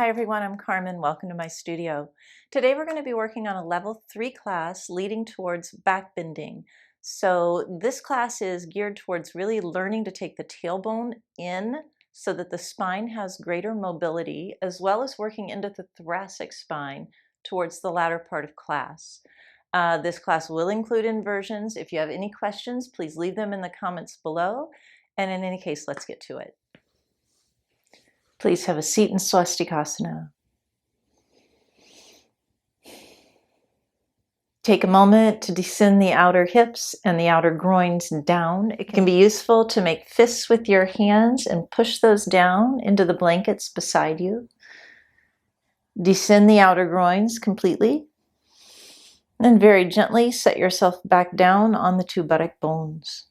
Hi everyone, I'm Carmen. Welcome to my studio. Today we're going to be working on a level 3 class leading towards back bending. So this class is geared towards really learning to take the tailbone in so that the spine has greater mobility, as well as working into the thoracic spine towards the latter part of class. This class will include inversions. If you have any questions, please leave them in the comments below. And in any case, let's get to it. Please have a seat in Swastikasana. Take a moment to descend the outer hips and the outer groins down. It can be useful to make fists with your hands and push those down into the blankets beside you. Descend the outer groins completely. And very gently set yourself back down on the two buttock bones.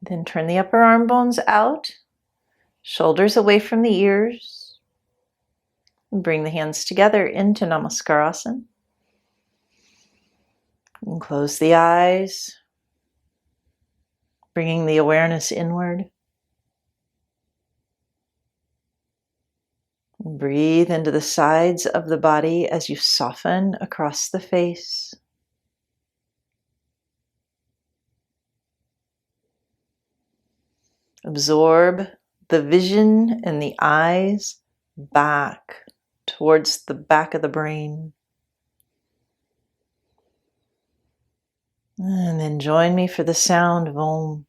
Then turn the upper arm bones out. Shoulders away from the ears. Bring the hands together into Namaskarasana. And close the eyes, bringing the awareness inward. Breathe into the sides of the body as you soften across the face. Absorb the vision and the eyes back towards the back of the brain. And then join me for the sound of Om.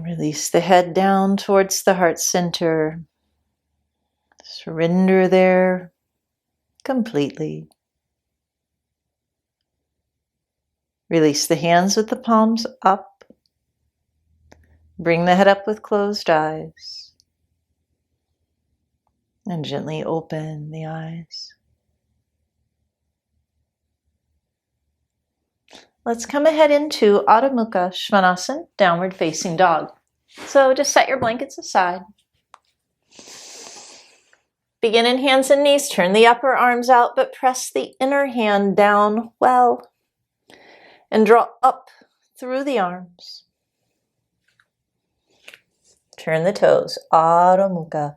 Release the head down towards the heart center. Surrender there completely. Release the hands with the palms up. Bring the head up with closed eyes. And gently open the eyes. Let's come ahead into Adho Mukha Svanasana, downward facing dog. So just set your blankets aside. Begin in hands and knees. Turn the upper arms out, but press the inner hand down well. And draw up through the arms. Turn the toes. Adho Mukha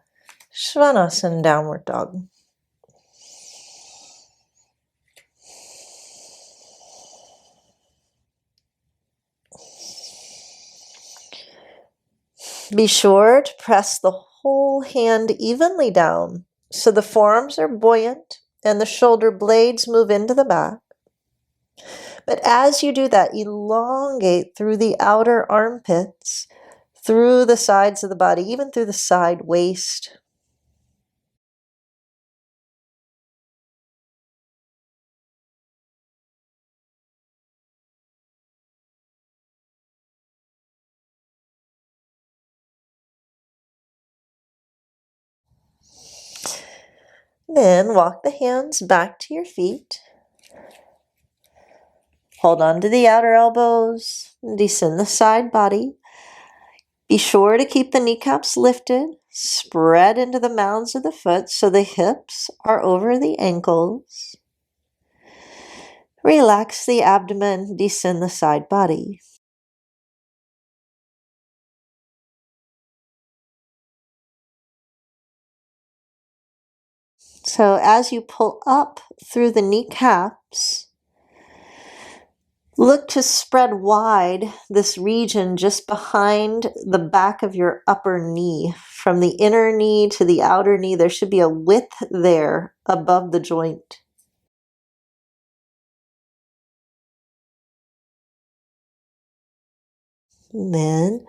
Svanasana, downward dog. Be sure to press the whole hand evenly down so the forearms are buoyant and the shoulder blades move into the back. But as you do that, elongate through the outer armpits, through the sides of the body, even through the side waist. Then walk the hands back to your feet. Hold on to the outer elbows. Descend the side body. Be sure to keep the kneecaps lifted. Spread into the mounds of the foot so the hips are over the ankles. Relax the abdomen. Descend the side body. So as you pull up through the kneecaps, look to spread wide this region just behind the back of your upper knee. From the inner knee to the outer knee, there should be a width there above the joint. And then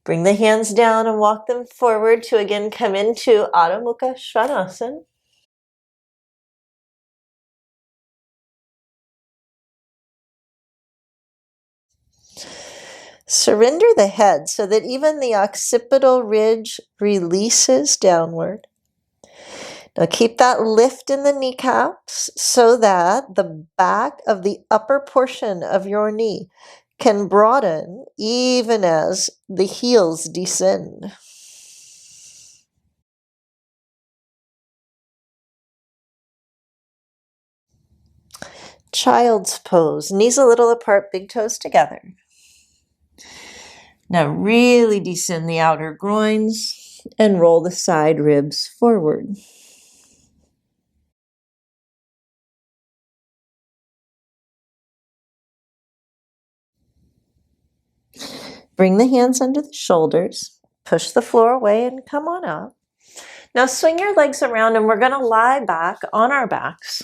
bring the hands down and walk them forward to again come into Adho Mukha Svanasana. Surrender the head so that even the occipital ridge releases downward. Now keep that lift in the kneecaps so that the back of the upper portion of your knee can broaden even as the heels descend. Child's pose, knees a little apart, big toes together. Now really descend the outer groins and roll the side ribs forward. Bring the hands under the shoulders, push the floor away and come on up. Now swing your legs around and we're going to lie back on our backs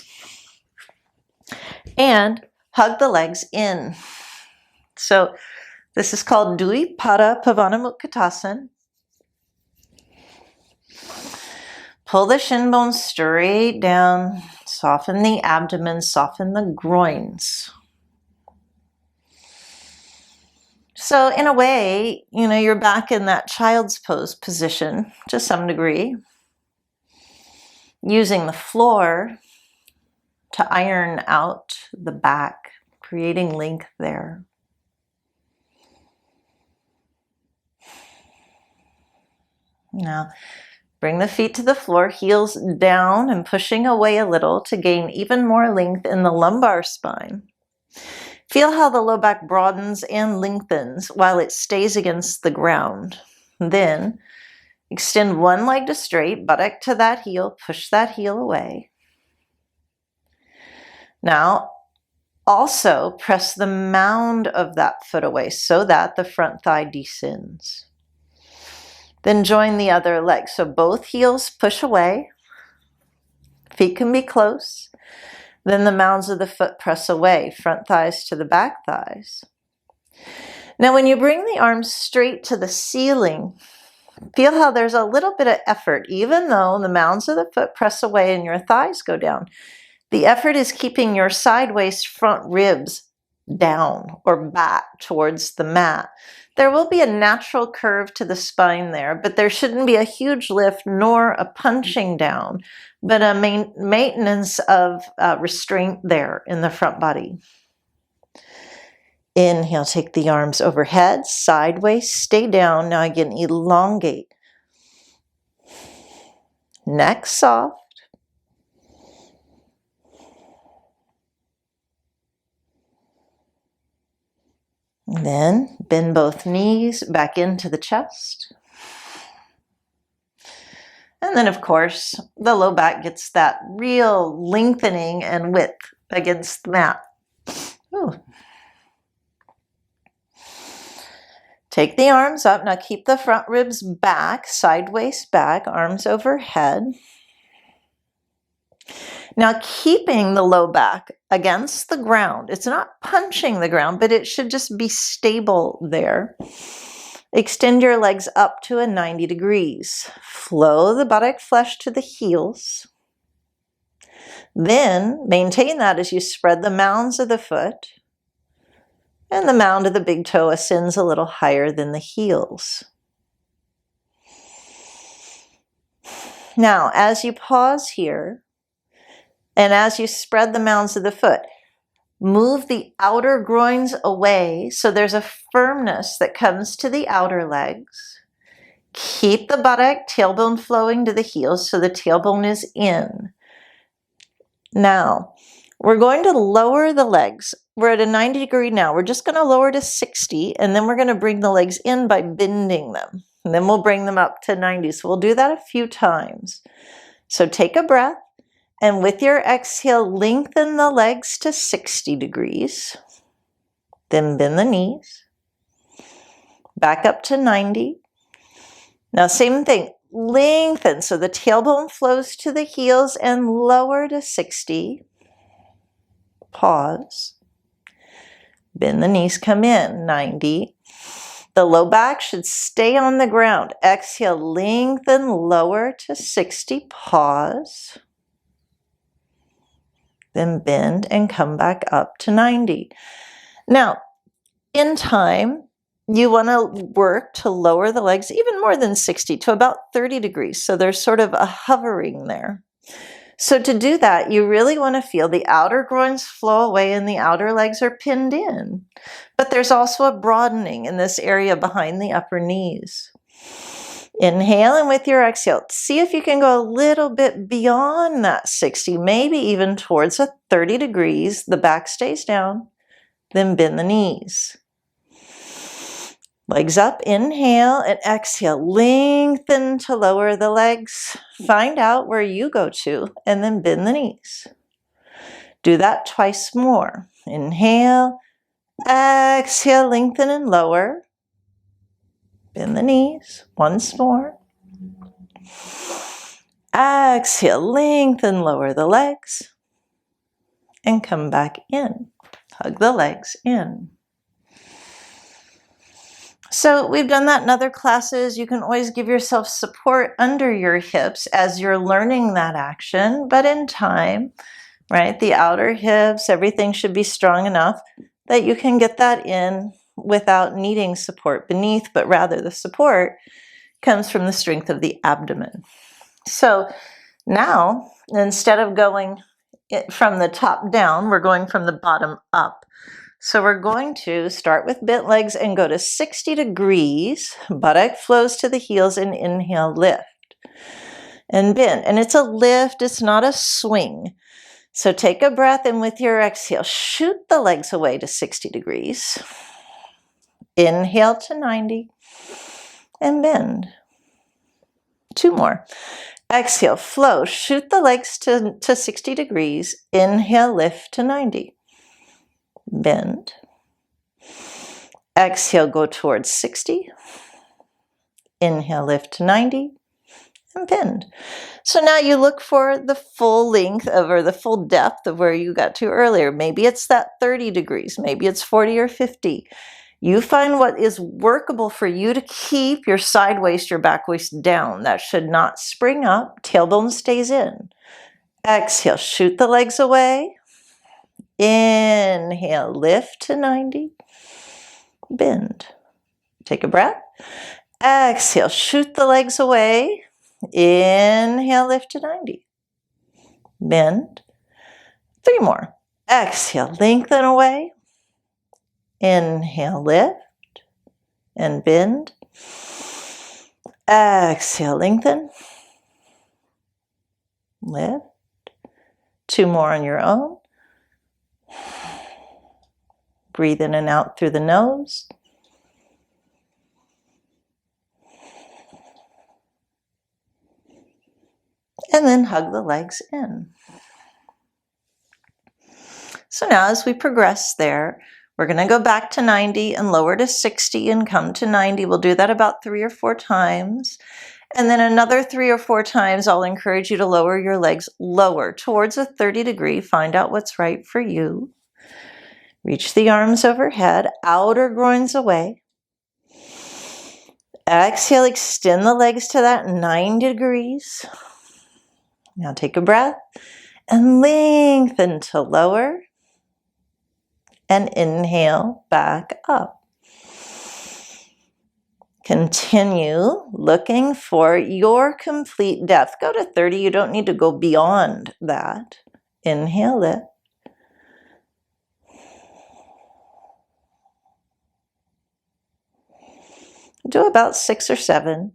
and hug the legs in. So this is called Dvipada Pavanamukhatasana. Pull the shin bones straight down, soften the abdomen, soften the groins. So in a way, you're back in that child's pose position to some degree, using the floor to iron out the back, creating length there. Now, bring the feet to the floor, heels down and pushing away a little to gain even more length in the lumbar spine. Feel how the low back broadens and lengthens while it stays against the ground. Then, extend one leg to straight, buttock to that heel, push that heel away. Now, also press the mound of that foot away so that the front thigh descends. Then join the other leg. So both heels push away. Feet can be close. Then the mounds of the foot press away, front thighs to the back thighs. Now when you bring the arms straight to the ceiling, feel how there's a little bit of effort, even though the mounds of the foot press away and your thighs go down. The effort is keeping your sideways front ribs down or back towards the mat. There will be a natural curve to the spine there, but there shouldn't be a huge lift nor a punching down, but a maintenance of restraint there in the front body. Inhale, take the arms overhead, sideways, stay down. Now again, elongate. Neck soft. Then bend both knees back into the chest. And then, of course, the low back gets that real lengthening and width against the mat. Ooh. Take the arms up. Now keep the front ribs back, sideways back, arms overhead. Now keeping the low back against the ground. It's not punching the ground, but it should just be stable there. Extend your legs up to a 90 degrees. Flow the buttock flesh to the heels. Then maintain that as you spread the mounds of the foot. And the mound of the big toe ascends a little higher than the heels. Now, as you pause here, and as you spread the mounds of the foot, move the outer groins away so there's a firmness that comes to the outer legs. Keep the buttock, tailbone flowing to the heels so the tailbone is in. Now, we're going to lower the legs. We're at a 90 degree now. We're just going to lower to 60, and then we're going to bring the legs in by bending them. And then we'll bring them up to 90. So we'll do that a few times. So take a breath. And with your exhale, lengthen the legs to 60 degrees. Then bend the knees. Back up to 90. Now, same thing. Lengthen so the tailbone flows to the heels and lower to 60. Pause. Bend the knees, come in. 90. The low back should stay on the ground. Exhale, lengthen, lower to 60. Pause. Then bend and come back up to 90. Now, in time, you want to work to lower the legs even more than 60 to about 30 degrees. So there's sort of a hovering there. So to do that, you really want to feel the outer groins flow away and the outer legs are pinned in. But there's also a broadening in this area behind the upper knees. Inhale, and with your exhale, see if you can go a little bit beyond that 60, maybe even towards a 30 degrees. The back stays down, then bend the knees. Legs up, inhale, and exhale. Lengthen to lower the legs. Find out where you go to, and then bend the knees. Do that twice more. Inhale, exhale, lengthen and lower. Bend the knees. Once more. Exhale, lengthen, lower the legs. And come back in. Hug the legs in. So we've done that in other classes. You can always give yourself support under your hips as you're learning that action. But in time, right, the outer hips, everything should be strong enough that you can get that in without needing support beneath, but rather the support comes from the strength of the abdomen. So now, instead of going from the top down, we're going from the bottom up. So we're going to start with bent legs and go to 60 degrees. Buttock flows to the heels and inhale, lift and bend. And it's a lift, it's not a swing. So take a breath, and with your exhale, shoot the legs away to 60 degrees. Inhale to 90 and bend. 2 more. Exhale, flow, shoot the legs to 60 degrees. Inhale, lift to 90. Bend. Exhale, go towards 60. Inhale, lift to 90 and bend. So now you look for the full length of, or the full depth of where you got to earlier. Maybe it's that 30 degrees, maybe it's 40 or 50. You find what is workable for you to keep your side waist, your back waist down. That should not spring up. Tailbone stays in. Exhale, shoot the legs away. Inhale, lift to 90. Bend. Take a breath. Exhale, shoot the legs away. Inhale, lift to 90. Bend. 3 more. Exhale, lengthen away. Inhale, lift and bend. Exhale, lengthen. Lift. 2 more on your own. Breathe in and out through the nose. And then hug the legs in. So now as we progress there, we're going to go back to 90 and lower to 60 and come to 90. We'll do that about 3 or 4 times. And then another 3 or 4 times, I'll encourage you to lower your legs lower towards a 30 degree. Find out what's right for you. Reach the arms overhead, outer groins away. Exhale, extend the legs to that 90 degrees. Now take a breath and lengthen to lower. And inhale back up. Continue looking for your complete depth. Go to 30. You don't need to go beyond that. Inhale, lift. Do about 6 or 7.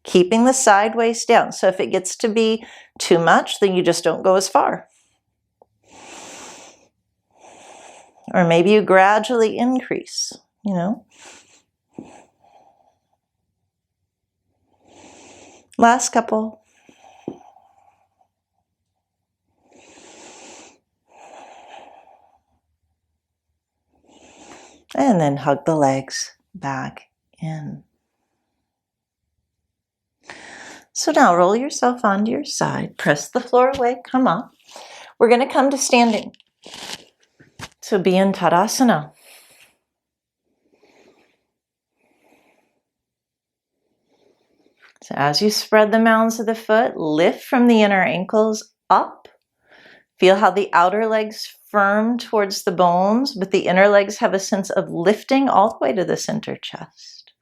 Keeping the side waist down. So if it gets to be too much, then you just don't go as far. Or maybe you gradually increase, you know. Last couple. And then hug the legs back in. So now roll yourself onto your side. Press the floor away. Come on. We're going to come to standing. So be in Tadasana. So as you spread the mounds of the foot, lift from the inner ankles up. Feel how the outer legs firm towards the bones, but the inner legs have a sense of lifting all the way to the center chest.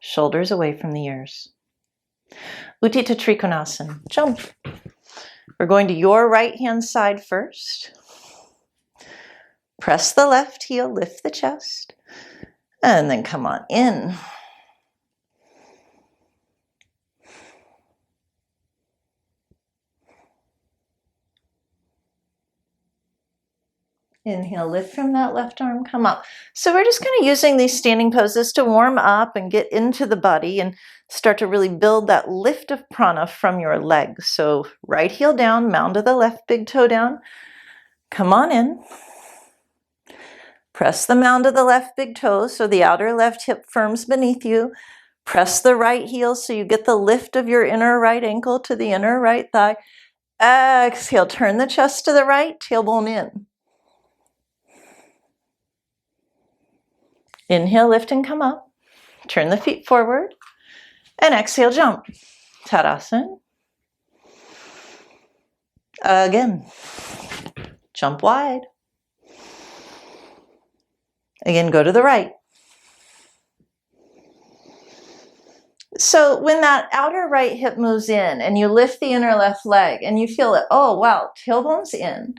Shoulders away from the ears. Utthita Trikonasana. Jump. We're going to your right hand side first. Press the left heel, lift the chest, and then come on in. Inhale, lift from that left arm, come up. So we're just kind of using these standing poses to warm up and get into the body and start to really build that lift of prana from your legs. So right heel down, mound of the left big toe down. Come on in. Press the mound of the left big toe so the outer left hip firms beneath you. Press the right heel so you get the lift of your inner right ankle to the inner right thigh. Exhale, turn the chest to the right, tailbone in. Inhale, lift and come up. Turn the feet forward. And exhale, jump. Tadasana. Again. Jump wide. Again, go to the right. So when that outer right hip moves in and you lift the inner left leg and you feel it, oh wow, tailbone's in,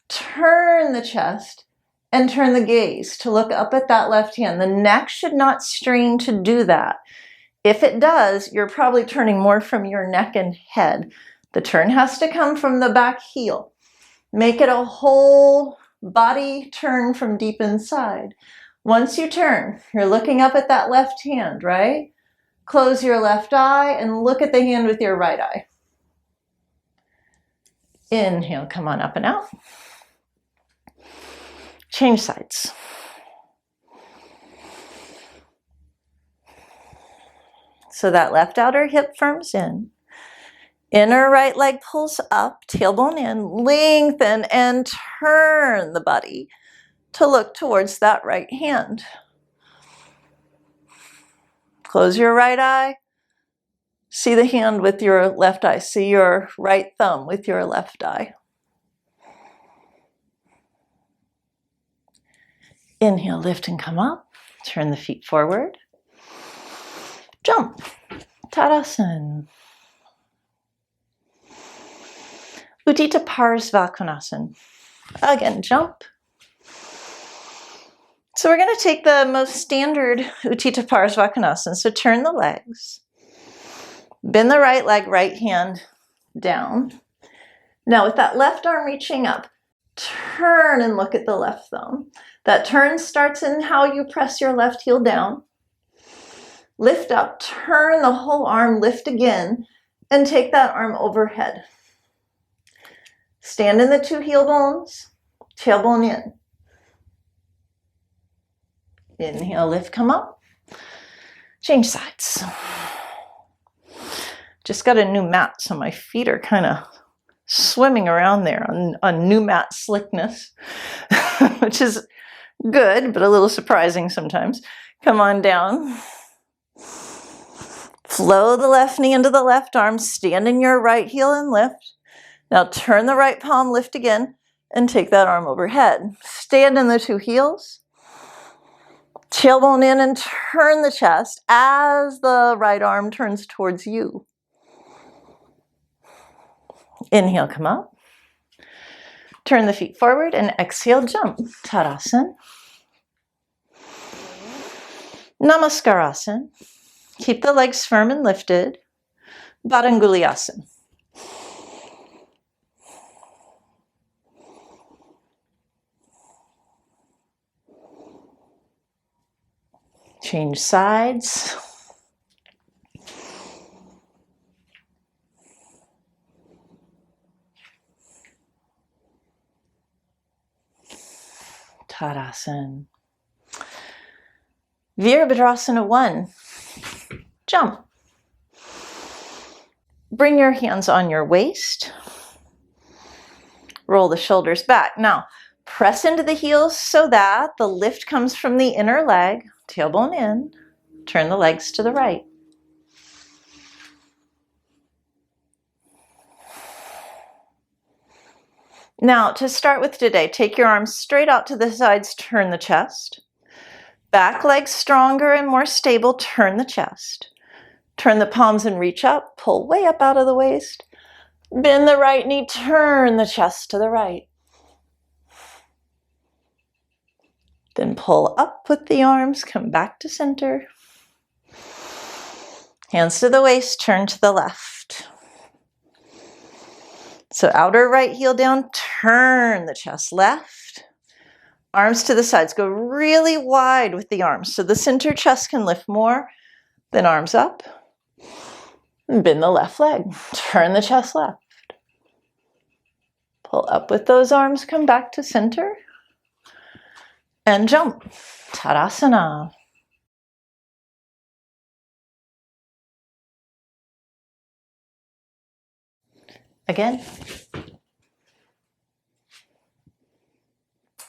turn the chest and turn the gaze to look up at that left hand. The neck should not strain to do that. If it does, you're probably turning more from your neck and head. The turn has to come from the back heel. Make it a whole body turn from deep inside. Once you turn, you're looking up at that left hand, right? Close your left eye and look at the hand with your right eye. Inhale, come on up and out. Change sides. So that left outer hip firms in. Inner right leg pulls up, tailbone in, lengthen and turn the body to look towards that right hand. Close your right eye. See the hand with your left eye. See your right thumb with your left eye. Inhale, lift and come up. Turn the feet forward. Jump. Tadasana. Utthita Parsvakonasana. Again, jump. So we're going to take the most standard Utthita Parsvakonasana. So turn the legs. Bend the right leg, right hand down. Now with that left arm reaching up, turn and look at the left thumb. That turn starts in how you press your left heel down. Lift up, turn the whole arm, lift again, and take that arm overhead. Stand in the two heel bones, tailbone in. Inhale, lift, come up. Change sides. Just got a new mat, so my feet are kind of swimming around there on new mat slickness, which is good, but a little surprising sometimes. Come on down. Flow the left knee into the left arm. Stand in your right heel and lift. Now turn the right palm, lift again, and take that arm overhead. Stand in the two heels. Tailbone in and turn the chest as the right arm turns towards you. Inhale, come up. Turn the feet forward and exhale, jump. Tadasana. Namaskarasana. Keep the legs firm and lifted. Baranguyasana. Change sides. Tadasana. Virabhadrasana 1. Jump. Bring your hands on your waist. Roll the shoulders back. Now, press into the heels so that the lift comes from the inner leg. Tailbone in. Turn the legs to the right. Now, to start with today, take your arms straight out to the sides, turn the chest. Back leg stronger and more stable, turn the chest. Turn the palms and reach up, pull way up out of the waist. Bend the right knee, turn the chest to the right. Then pull up with the arms, come back to center. Hands to the waist, turn to the left. So outer right heel down, turn the chest left. Arms to the sides, go really wide with the arms so the center chest can lift more. Then arms up. Bend the left leg, turn the chest left. Pull up with those arms, come back to center. And jump, Tadasana. Again.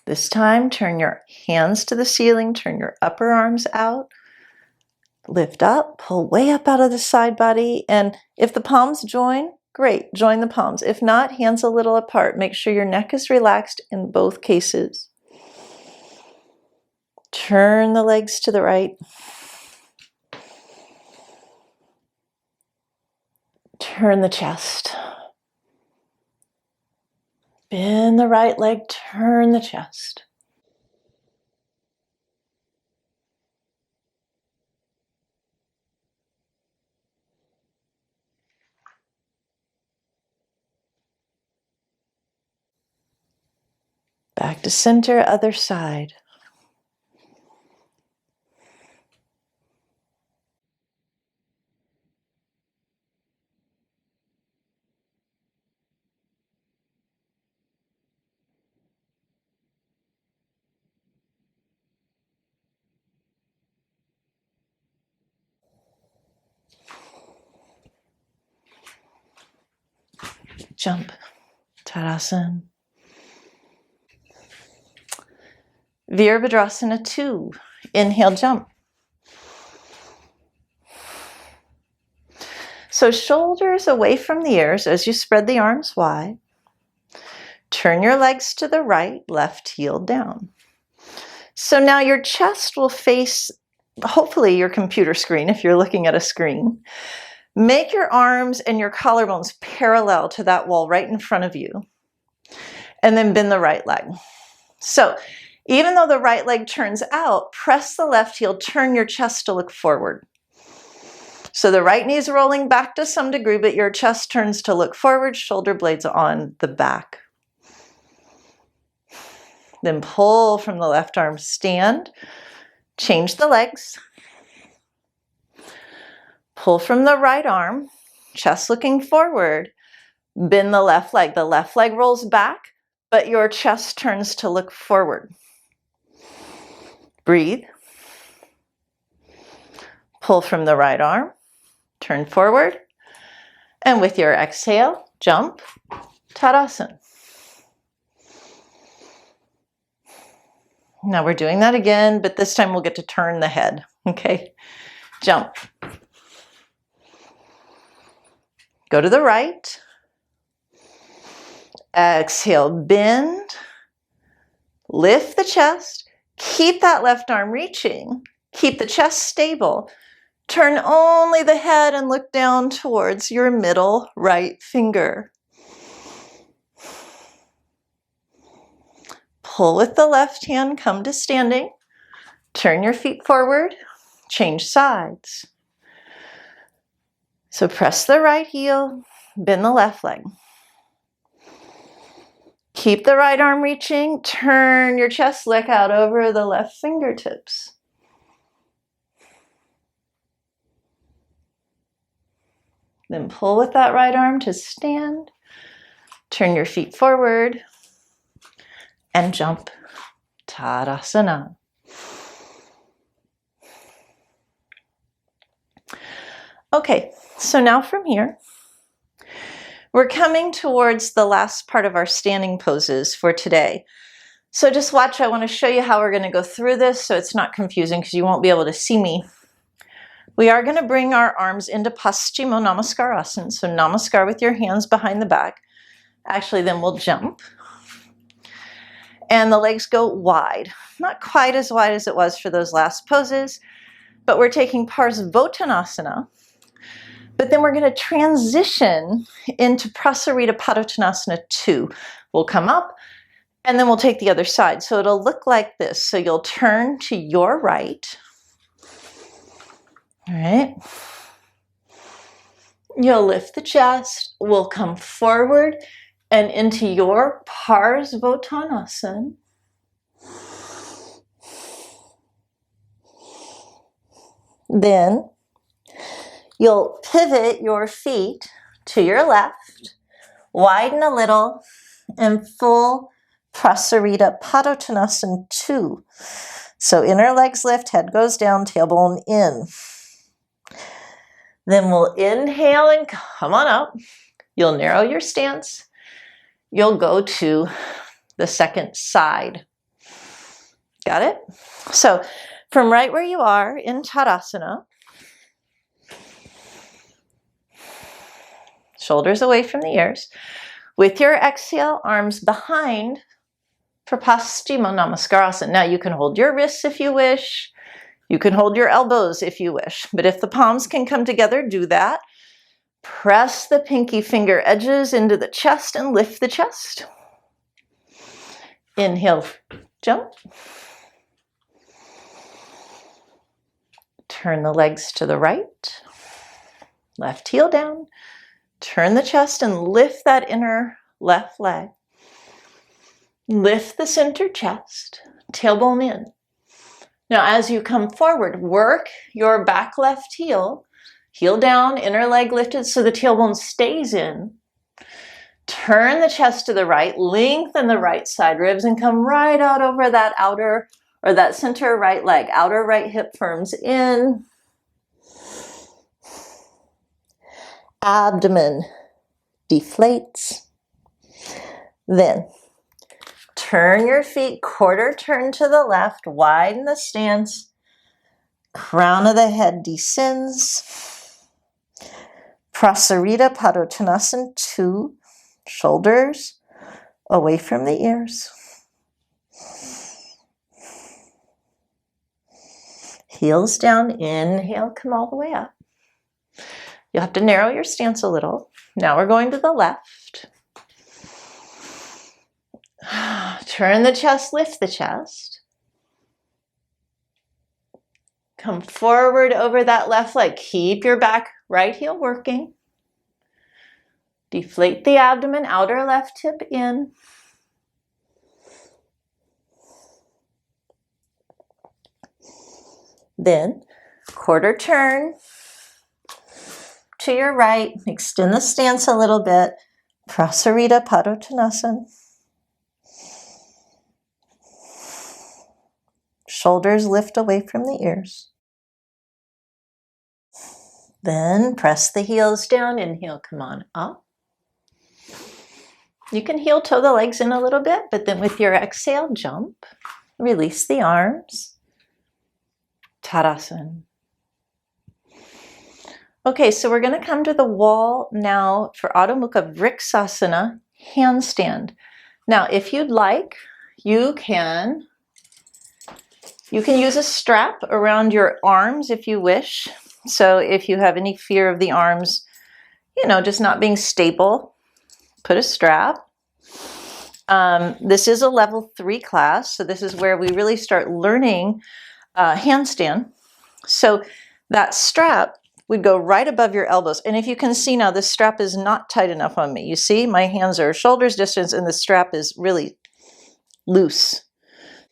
This time, turn your hands to the ceiling, turn your upper arms out. Lift up, pull way up out of the side body. And if the palms join, great, join the palms. If not, hands a little apart. Make sure your neck is relaxed in both cases. Turn the legs to the right. Turn the chest. Bend the right leg, turn the chest. Back to center, other side. Jump, Tadasana. Virabhadrasana 2. Inhale, jump. So shoulders away from the ears as you spread the arms wide. Turn your legs to the right, left heel down. So now your chest will face, hopefully, your computer screen if you're looking at a screen. Make your arms and your collarbones parallel to that wall right in front of you. And then bend the right leg. So even though the right leg turns out, press the left heel, turn your chest to look forward. So the right knee is rolling back to some degree, but your chest turns to look forward, shoulder blades on the back. Then pull from the left arm, stand, change the legs. Pull from the right arm, chest looking forward, bend the left leg. The left leg rolls back, but your chest turns to look forward. Breathe. Pull from the right arm, turn forward, and with your exhale, jump, Tadasana. Now we're doing that again, but this time we'll get to turn the head, okay? Jump. Go to the right. Exhale, bend. Lift the chest. Keep that left arm reaching. Keep the chest stable. Turn only the head and look down towards your middle right finger. Pull with the left hand, come to standing. Turn your feet forward. Change sides. So press the right heel, bend the left leg. Keep the right arm reaching, turn your chest, look out over the left fingertips. Then pull with that right arm to stand, turn your feet forward, and jump, Tadasana. Okay, so now from here, we're coming towards the last part of our standing poses for today. So just watch, I want to show you how we're going to go through this so it's not confusing because you won't be able to see me. We are going to bring our arms into Paschimottanasana Namaskar Asana. So Namaskar with your hands behind the back. Actually, then we'll jump. and the legs go wide. Not quite as wide as it was for those last poses, but we're taking Parsvottanasana. But then we're going to transition into Prasarita Padottanasana 2. We'll come up and then we'll take the other side. So it'll look like this. So you'll turn to your right. All right. You'll lift the chest. We'll come forward and into your Parsvottanasana. Then you'll pivot your feet to your left, widen a little, and full Prasarita Padottanasana 2. So inner legs lift, head goes down, tailbone in. Then we'll inhale and come on up. You'll narrow your stance. You'll go to the second side. Got it? So from right where you are in Tadasana, shoulders away from the ears. With your exhale, arms behind for Paschimottanasana Namaskarasana. Now you can hold your wrists if you wish. You can hold your elbows if you wish. But if the palms can come together, do that. Press the pinky finger edges into the chest and lift the chest. Inhale, jump. Turn the legs to the right. Left heel down. Turn the chest and lift that inner left leg. Lift the center chest, tailbone in. Now as you come forward, work your back left heel, heel down, inner leg lifted so the tailbone stays in. Turn the chest to the right, lengthen the right side ribs and come right out over that outer or that center right leg. Outer right hip firms in. Abdomen deflates. Then turn your feet quarter turn to the left, widen the stance. Crown of the head descends. Prasarita Padottanasana 2. Shoulders away from the ears. Heels down, inhale, come all the way up. You'll have to narrow your stance a little. Now we're going to the left. Turn the chest, lift the chest. Come forward over that left leg. Keep your back right heel working. Deflate the abdomen, outer left hip in. Then quarter turn to your right. Extend the stance a little bit. Prasarita Padottanasana. Shoulders lift away from the ears. Then press the heels down. Inhale, come on up. You can heel toe the legs in a little bit, but then with your exhale, jump. Release the arms. Tadasana. Okay, so we're going to come to the wall now for Adho Mukha Vriksasana handstand. Now, if you'd like, you can use a strap around your arms if you wish. So if you have any fear of the arms, just not being stable, put a strap. This is a level 3 class, so this is where we really start learning handstand. So that strap would go right above your elbows. And if you can see now, this strap is not tight enough on me. You see, my hands are shoulders distance and the strap is really loose.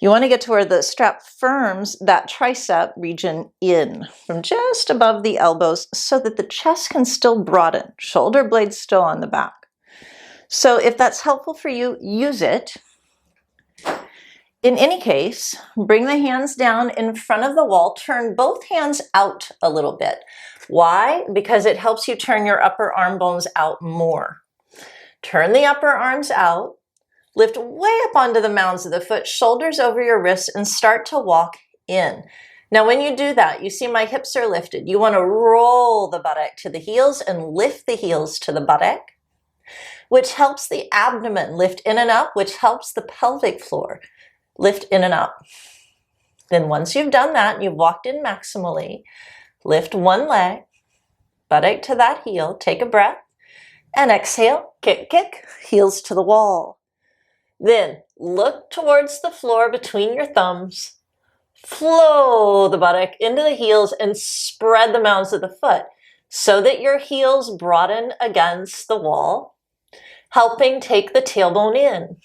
You want to get to where the strap firms that tricep region in from just above the elbows so that the chest can still broaden, shoulder blades still on the back. So if that's helpful for you, use it. In any case, bring the hands down in front of the wall, turn both hands out a little bit. Why? Because it helps you turn your upper arm bones out more. Turn the upper arms out. Lift way up onto the mounds of the foot, shoulders over your wrists, and start to walk in. Now, when you do that, you see my hips are lifted. You want to roll the buttock to the heels and lift the heels to the buttock. which helps the abdomen lift in and up, which helps the pelvic floor lift in and up. Then once you've done that, you've walked in maximally, lift one leg, buttock to that heel, take a breath, and exhale, kick, kick, heels to the wall. Then look towards the floor between your thumbs, flow the buttock into the heels and spread the mounds of the foot so that your heels broaden against the wall, helping take the tailbone in.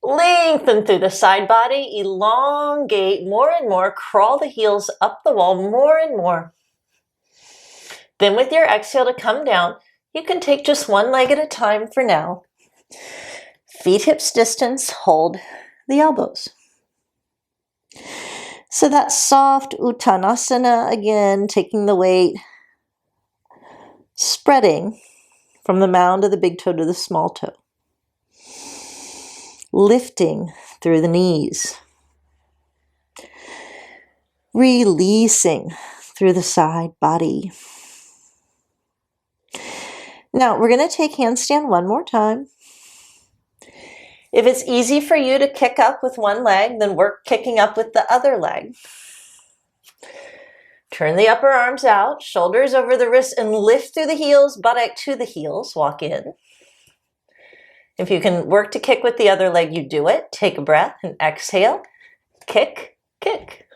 Lengthen through the side body, elongate more and more, crawl the heels up the wall more and more. Then with your exhale to come down, you can take just one leg at a time for now. Feet hips distance, hold the elbows. So that soft Uttanasana again, taking the weight, spreading from the mound of the big toe to the small toe. Lifting through the knees. Releasing through the side body. Now we're going to take handstand one more time. If it's easy for you to kick up with one leg, then work kicking up with the other leg. Turn the upper arms out, shoulders over the wrists, and lift through the heels, buttock to the heels, walk in. If you can work to kick with the other leg, you do it. Take a breath and exhale, kick, kick.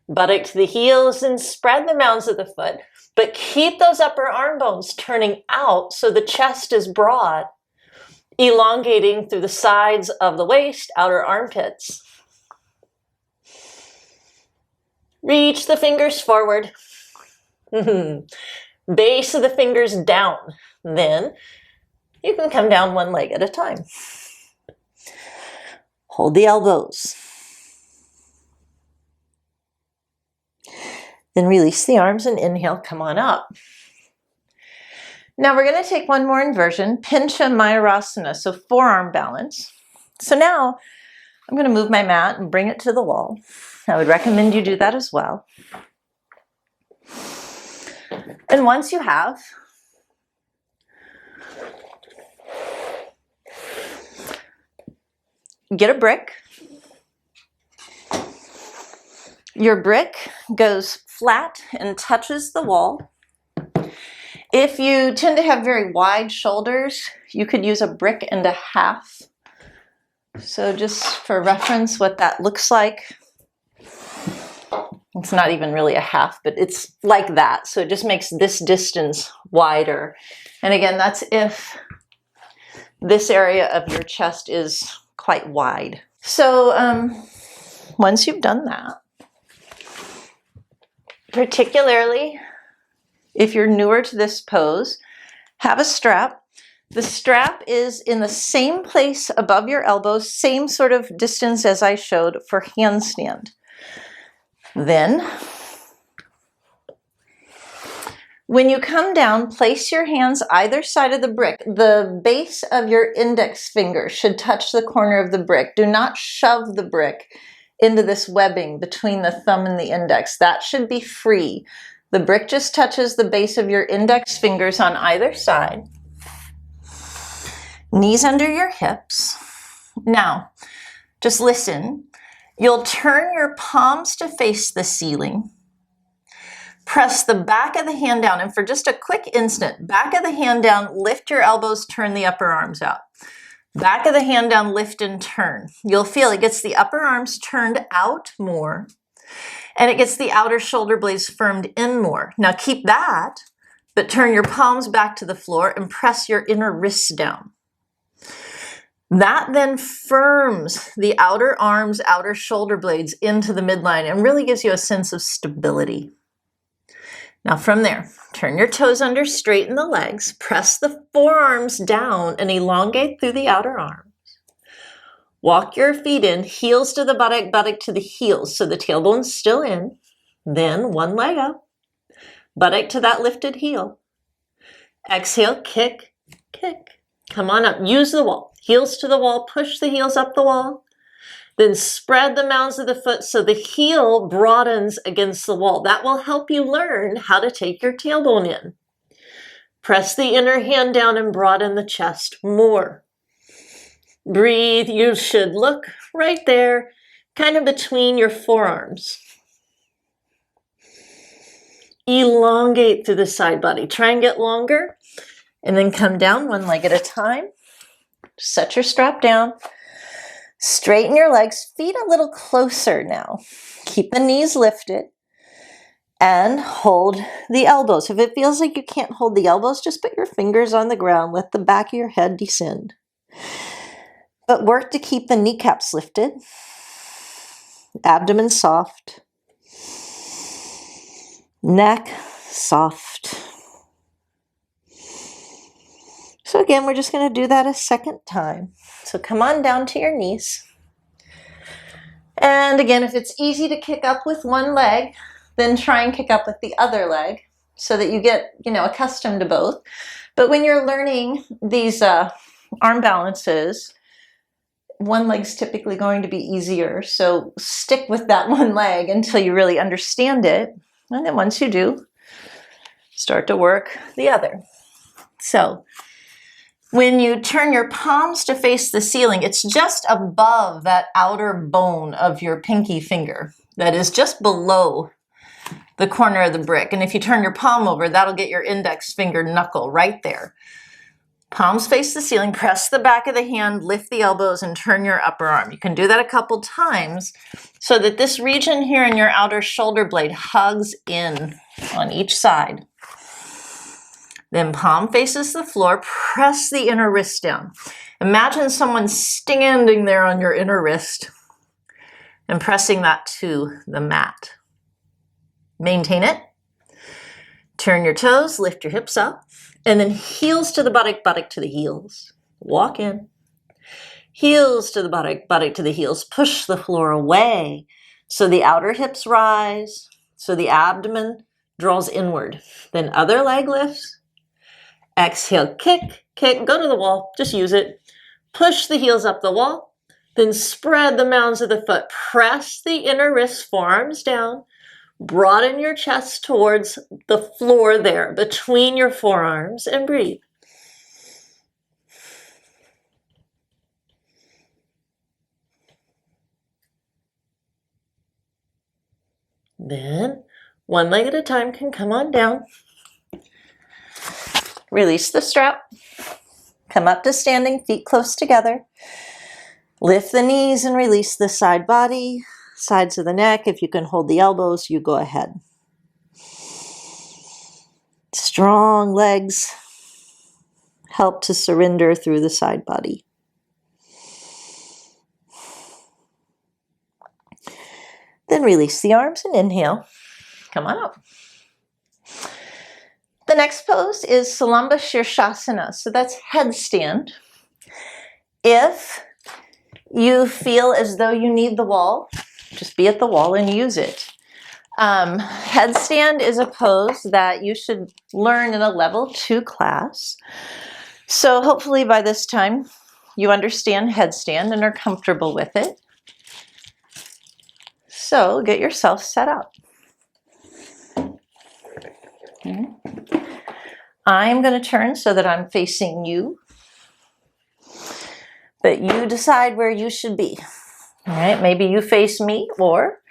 Buttock to the heels and spread the mounds of the foot, but keep those upper arm bones turning out so the chest is broad, elongating through the sides of the waist, outer armpits. Reach the fingers forward. Base of the fingers down. Then you can come down one leg at a time. Hold the elbows. Then release the arms and inhale, come on up. Now we're going to take one more inversion, Pincha Mayurasana, so forearm balance. So now I'm going to move my mat and bring it to the wall. I would recommend you do that as well. And once you have, get a brick. Your brick goes flat and touches the wall. If you tend to have very wide shoulders, you could use a brick and a half. So just for reference, what that looks like. It's not even really a half, but it's like that. So it just makes this distance wider. And again, that's if this area of your chest is quite wide. So once you've done that, particularly if you're newer to this pose, have a strap. The strap is in the same place above your elbows, same sort of distance as I showed for handstand. Then, when you come down, place your hands either side of the brick. The base of your index finger should touch the corner of the brick. Do not shove the brick into this webbing between the thumb and the index. That should be free. The brick just touches the base of your index fingers on either side. Knees under your hips. Now, just listen. You'll turn your palms to face the ceiling. Press the back of the hand down, and for just a quick instant, back of the hand down, lift your elbows, turn the upper arms out. Back of the hand down, lift and turn. You'll feel it gets the upper arms turned out more, and it gets the outer shoulder blades firmed in more. Now keep that, but turn your palms back to the floor and press your inner wrists down. That then firms the outer arms, outer shoulder blades into the midline and really gives you a sense of stability. Now from there, turn your toes under, straighten the legs, press the forearms down and elongate through the outer arms. Walk your feet in, heels to the buttock, buttock to the heels, so the tailbone's still in. Then one leg up, buttock to that lifted heel. Exhale, kick, kick. Come on up, use the wall. Heels to the wall, push the heels up the wall. Then spread the mounds of the foot so the heel broadens against the wall. That will help you learn how to take your tailbone in. Press the inner hand down and broaden the chest more. Breathe. You should look right there, kind of between your forearms. Elongate through the side body. Try and get longer, and then come down one leg at a time. Set your strap down. Straighten your legs, feet a little closer now. Keep the knees lifted and hold the elbows. If it feels like you can't hold the elbows, just put your fingers on the ground. Let the back of your head descend. But work to keep the kneecaps lifted. Abdomen soft. Neck soft. So again, we're just going to do that a second time. So come on down to your knees. And again, if it's easy to kick up with one leg, then try and kick up with the other leg so that you get, accustomed to both. But when you're learning these arm balances, one leg's typically going to be easier. So stick with that one leg until you really understand it. And then once you do, start to work the other. So when you turn your palms to face the ceiling, it's just above that outer bone of your pinky finger. That is just below the corner of the brick. And if you turn your palm over, that'll get your index finger knuckle right there. Palms face the ceiling, press the back of the hand, lift the elbows, and turn your upper arm. You can do that a couple times so that this region here in your outer shoulder blade hugs in on each side. Then palm faces the floor, press the inner wrist down. Imagine someone standing there on your inner wrist and pressing that to the mat. Maintain it. Turn your toes, lift your hips up, and then heels to the buttock, buttock to the heels. Walk in. Heels to the buttock, buttock to the heels. Push the floor away so the outer hips rise, so the abdomen draws inward. Then other leg lifts. Exhale, kick, kick, go to the wall, just use it. Push the heels up the wall, then spread the mounds of the foot. Press the inner wrists, forearms down. Broaden your chest towards the floor there, between your forearms, and breathe. Then, one leg at a time can come on down. Release the strap. Come up to standing, feet close together. Lift the knees and release the side body, sides of the neck. If you can hold the elbows, you go ahead. Strong legs help to surrender through the side body. Then release the arms and inhale. Come on up. The next pose is Salamba Shirshasana. So that's headstand. If you feel as though you need the wall, just be at the wall and use it. Headstand is a pose that you should learn in a level 2 class. So hopefully by this time you understand headstand and are comfortable with it. So get yourself set up. Okay. I'm going to turn so that I'm facing you, but you decide where you should be. All right, maybe you face me, or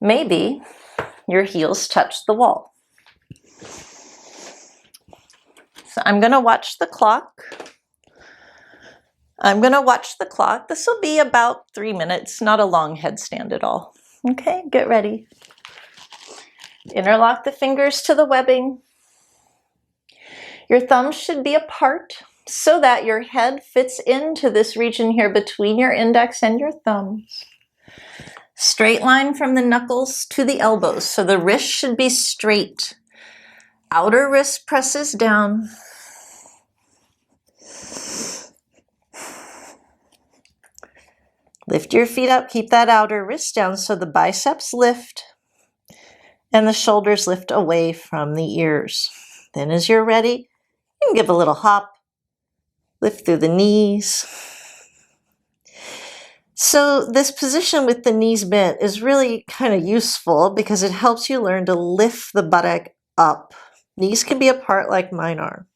maybe your heels touch the wall. So I'm going to watch the clock. This will be about 3 minutes, not a long headstand at all. Okay, get ready. Interlock the fingers to the webbing. Your thumbs should be apart so that your head fits into this region here between your index and your thumbs. Straight line from the knuckles to the elbows. So the wrist should be straight. Outer wrist presses down. Lift your feet up. Keep that outer wrist down so the biceps lift and the shoulders lift away from the ears. Then as you're ready, you can give a little hop. Lift through the knees. So this position with the knees bent is really kind of useful because it helps you learn to lift the buttock up Knees can be apart like mine are.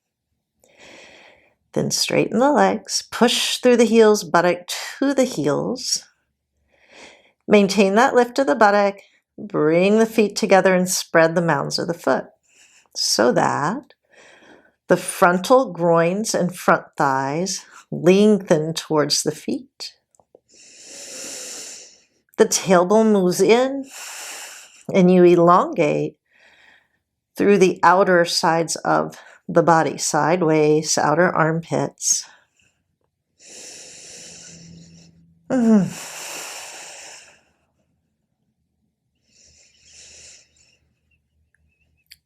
Then straighten the legs, push through the heels, buttock to the heels. Maintain that lift of the buttock, bring the feet together and spread the mounds of the foot so that the frontal groins and front thighs lengthen towards the feet. The tailbone moves in and you elongate through the outer sides of the body, sideways, outer armpits.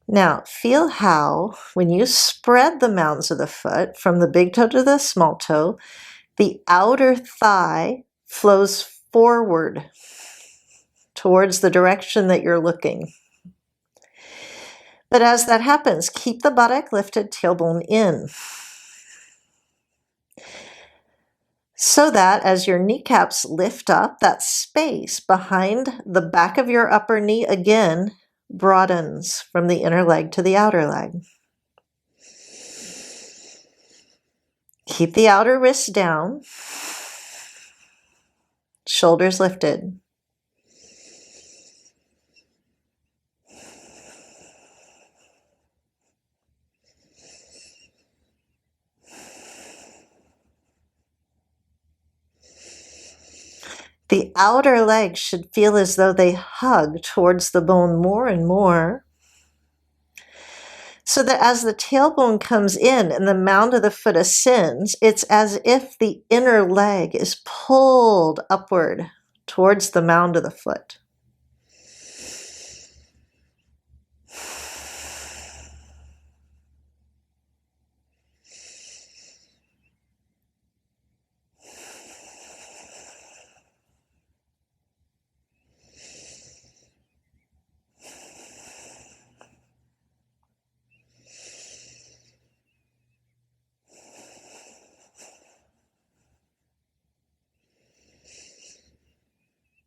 Now, feel how, when you spread the mounds of the foot from the big toe to the small toe, the outer thigh flows forward towards the direction that you're looking. But as that happens, keep the buttock lifted, tailbone in. So that as your kneecaps lift up, that space behind the back of your upper knee again broadens from the inner leg to the outer leg. Keep the outer wrists down, shoulders lifted. The outer legs should feel as though they hug towards the bone more and more, so that as the tailbone comes in and the mound of the foot ascends, it's as if the inner leg is pulled upward towards the mound of the foot.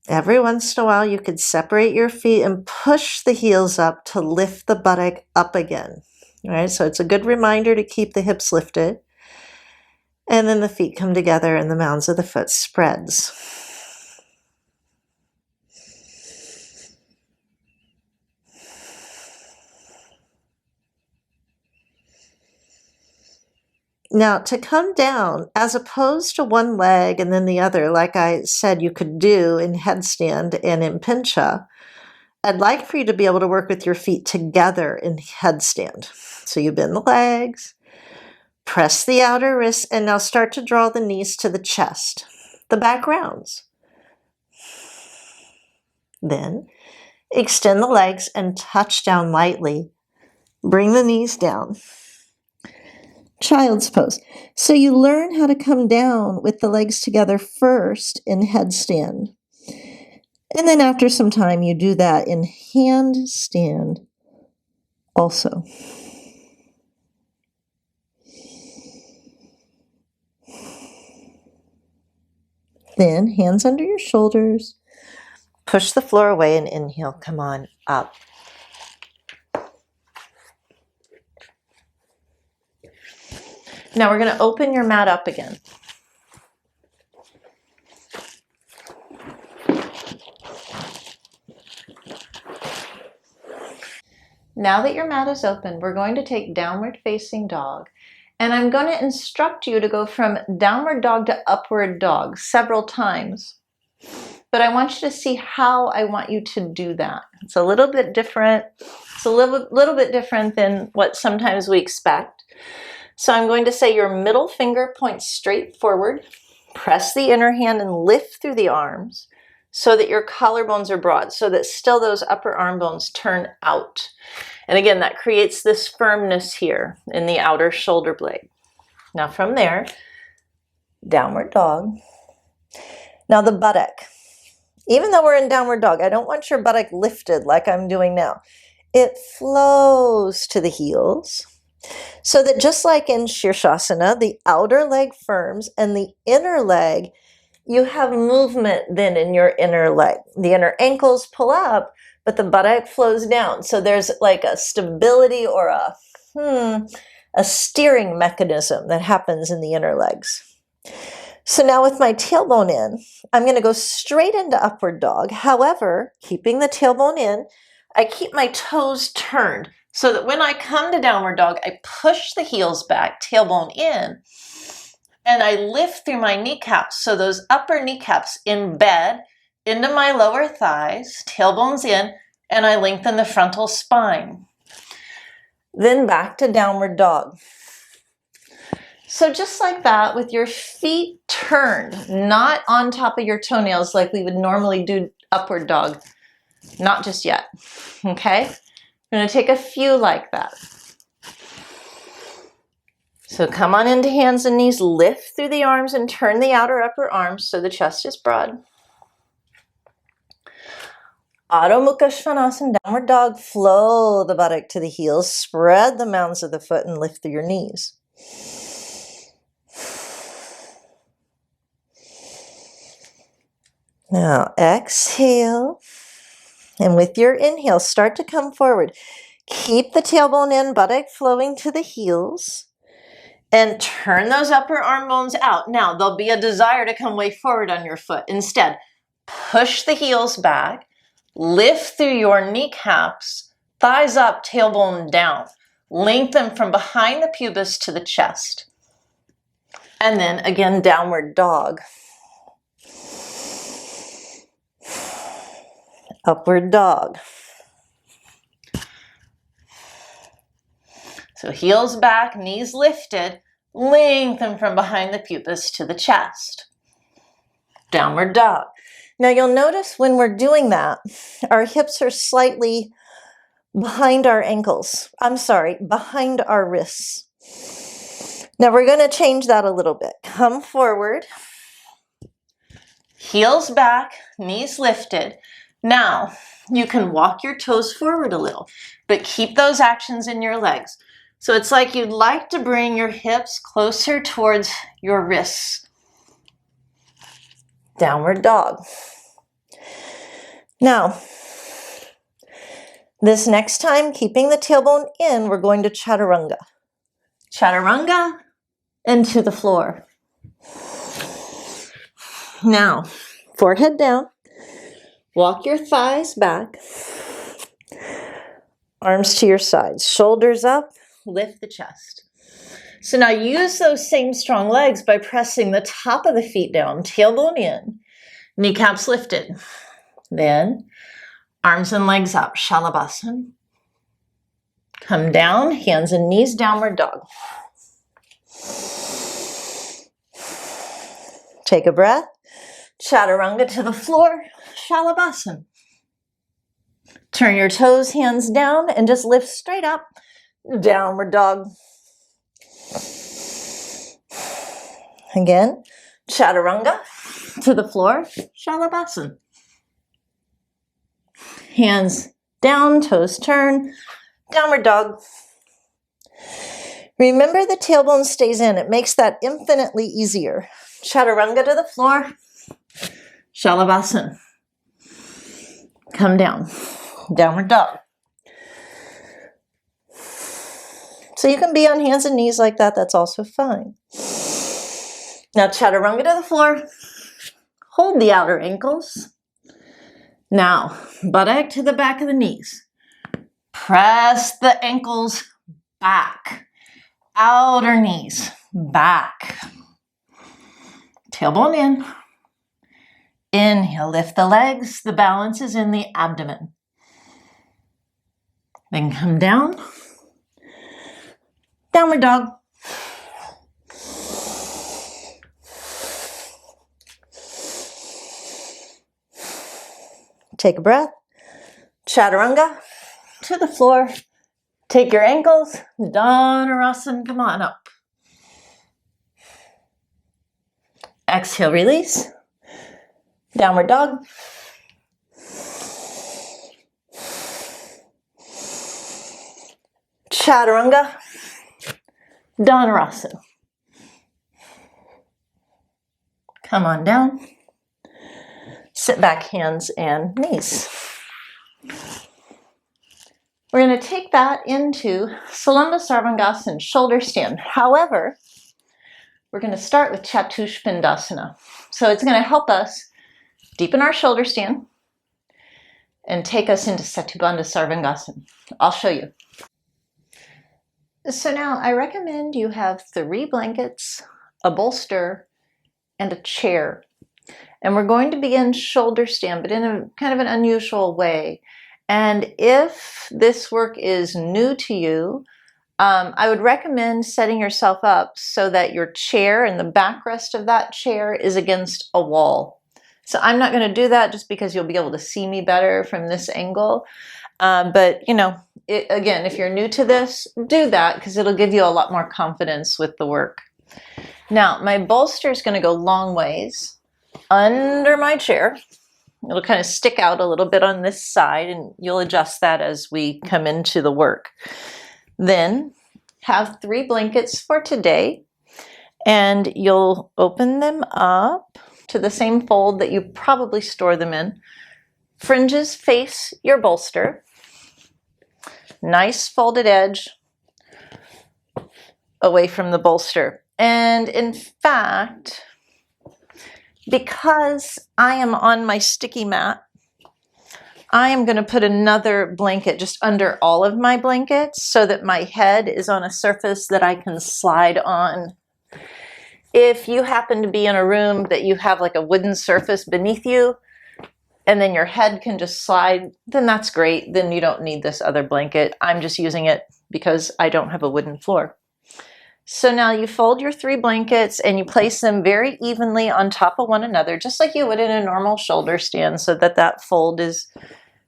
Every once in a while, you could separate your feet and push the heels up to lift the buttock up again. All right, so it's a good reminder to keep the hips lifted. And then the feet come together and the mounds of the foot spreads. Now, to come down, as opposed to one leg and then the other, like I said you could do in headstand and in pincha, I'd like for you to be able to work with your feet together in headstand. So you bend the legs, press the outer wrists, and now start to draw the knees to the chest. The back rounds. Then extend the legs and touch down lightly. Bring the knees down. Child's pose. So you learn how to come down with the legs together first in headstand. And then after some time, you do that in handstand also. Then hands under your shoulders. Push the floor away and inhale. Come on up. Now we're going to open your mat up again. Now that your mat is open, we're going to take downward facing dog. And I'm going to instruct you to go from downward dog to upward dog several times. But I want you to see how I want you to do that. It's a little bit different. It's a little bit different than what sometimes we expect. So I'm going to say your middle finger points straight forward. Press the inner hand and lift through the arms so that your collarbones are broad, so that still those upper arm bones turn out. And again, that creates this firmness here in the outer shoulder blade. Now from there, downward dog. Now the buttock. Even though we're in downward dog, I don't want your buttock lifted like I'm doing now. It flows to the heels. So that just like in Shirshasana, the outer leg firms and the inner leg, you have movement then in your inner leg. The inner ankles pull up, but the buttock flows down. So there's like a stability or a steering mechanism that happens in the inner legs. So now with my tailbone in, I'm going to go straight into upward dog. However, keeping the tailbone in, I keep my toes turned so that when I come to downward dog, I push the heels back, tailbone in, and I lift through my kneecaps. So those upper kneecaps embed into my lower thighs, tailbone's in, and I lengthen the frontal spine. Then back to downward dog. So just like that, with your feet turned, not on top of your toenails like we would normally do upward dog. Not just yet, okay? We're gonna take a few like that. So come on into hands and knees, lift through the arms and turn the outer upper arms so the chest is broad. Adho Mukha Svanasana, downward dog, flow the buttock to the heels, spread the mounds of the foot and lift through your knees. Now exhale, and with your inhale, start to come forward. Keep the tailbone in, buttock flowing to the heels, and turn those upper arm bones out. Now, there'll be a desire to come way forward on your foot. Instead, push the heels back, lift through your kneecaps, thighs up, tailbone down. Lengthen from behind the pubis to the chest. And then again, downward dog. Upward dog. So heels back, knees lifted, lengthen from behind the pubis to the chest. Downward dog. Now you'll notice when we're doing that, our hips are slightly behind our ankles. Behind our wrists. Now we're going to change that a little bit. Come forward. Heels back, knees lifted. Now, you can walk your toes forward a little, but keep those actions in your legs. So it's like you'd like to bring your hips closer towards your wrists. Downward dog. Now, this next time, keeping the tailbone in, we're going to Chaturanga. Chaturanga and to the floor. Now, forehead down. Walk your thighs back, arms to your sides, shoulders up, lift the chest. So now use those same strong legs by pressing the top of the feet down, tailbone in, kneecaps lifted. Then arms and legs up, Shalabhasana. Come down, hands and knees, downward dog. Take a breath, Chaturanga to the floor. Shalabhasana. Turn your toes, hands down, and just lift straight up. Downward dog. Again, Chaturanga to the floor. Shalabhasana. Hands down, toes turn. Downward dog. Remember the tailbone stays in. It makes that infinitely easier. Chaturanga to the floor. Shalabhasana. Come down, downward dog. So you can be on hands and knees like that, that's also fine. Now Chaturanga to the floor, hold the outer ankles. Now, buttock to the back of the knees. Press the ankles back, outer knees, back. Tailbone in. Inhale, lift the legs. The balance is in the abdomen. Then come down. Downward dog. Take a breath. Chaturanga to the floor. Take your ankles. Dhanurasana. Come on up. Exhale, release. Downward dog. Chaturanga. Dhanurasana. Come on down. Sit back, hands and knees. We're going to take that into Salamba Sarvangasana, shoulder stand. However, we're going to start with Chaturanga. So it's going to help us deepen our shoulder stand and take us into Setu Bandha Sarvangasana. I'll show you. So now I recommend you have 3 blankets, a bolster, and a chair. And we're going to begin shoulder stand, but in a kind of an unusual way. And if this work is new to you, I would recommend setting yourself up so that your chair and the backrest of that chair is against a wall. So I'm not going to do that just because you'll be able to see me better from this angle. But you know, again, if you're new to this, do that because it'll give you a lot more confidence with the work. Now, my bolster is going to go long ways under my chair. It'll kind of stick out a little bit on this side, and you'll adjust that as we come into the work. Then have 3 blankets for today, and you'll open them up to the same fold that you probably store them in. Fringes face your bolster. Nice folded edge away from the bolster. And in fact, because I am on my sticky mat, I am going to put another blanket just under all of my blankets so that my head is on a surface that I can slide on. If you happen to be in a room that you have like a wooden surface beneath you, and then your head can just slide, then that's great. Then you don't need this other blanket. I'm just using it because I don't have a wooden floor. So now you fold your 3 blankets and you place them very evenly on top of one another, just like you would in a normal shoulder stand, so that that fold is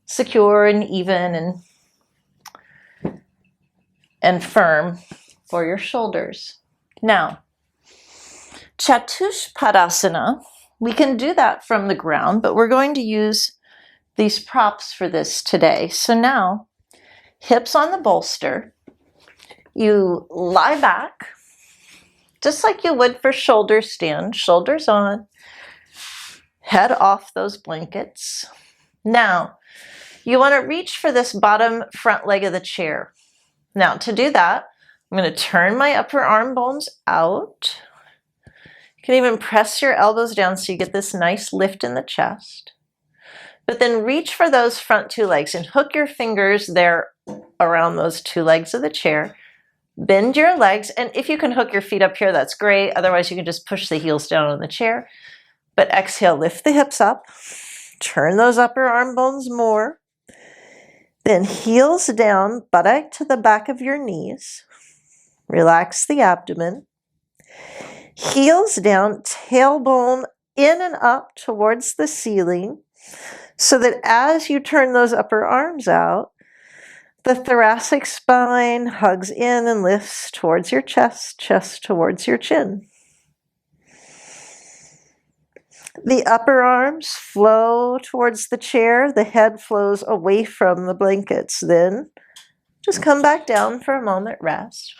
secure and even and firm for your shoulders. Now, Chaturanga, we can do that from the ground, but we're going to use these props for this today. So now, hips on the bolster, you lie back, just like you would for shoulder stand, shoulders on, head off those blankets. Now, you want to reach for this bottom front leg of the chair. Now, to do that, I'm going to turn my upper arm bones out. You can even press your elbows down so you get this nice lift in the chest. But then reach for those front 2 legs and hook your fingers there around those 2 legs of the chair. Bend your legs, and if you can hook your feet up here, that's great. Otherwise, you can just push the heels down on the chair. But exhale, lift the hips up. Turn those upper arm bones more. Then heels down, buttock to the back of your knees. Relax the abdomen. Heels down, tailbone in and up towards the ceiling, so that as you turn those upper arms out, the thoracic spine hugs in and lifts towards your chest, chest towards your chin. The upper arms flow towards the chair, the head flows away from the blankets. Then just come back down for a moment, rest.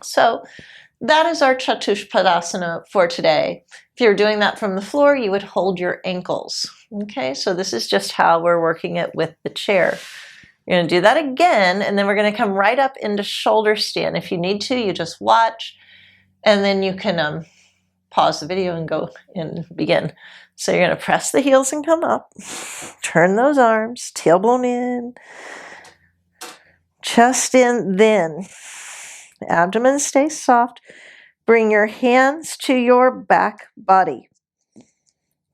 So that is our Chaturanga for today. If you're doing that from the floor, you would hold your ankles. Okay, so this is just how we're working it with the chair. You're going to do that again, and then we're going to come right up into shoulder stand. If you need to, you just watch, and then you can pause the video and go and begin. So you're going to press the heels and come up. Turn those arms, tailbone in, chest in, then abdomen stays soft. Bring your hands to your back body.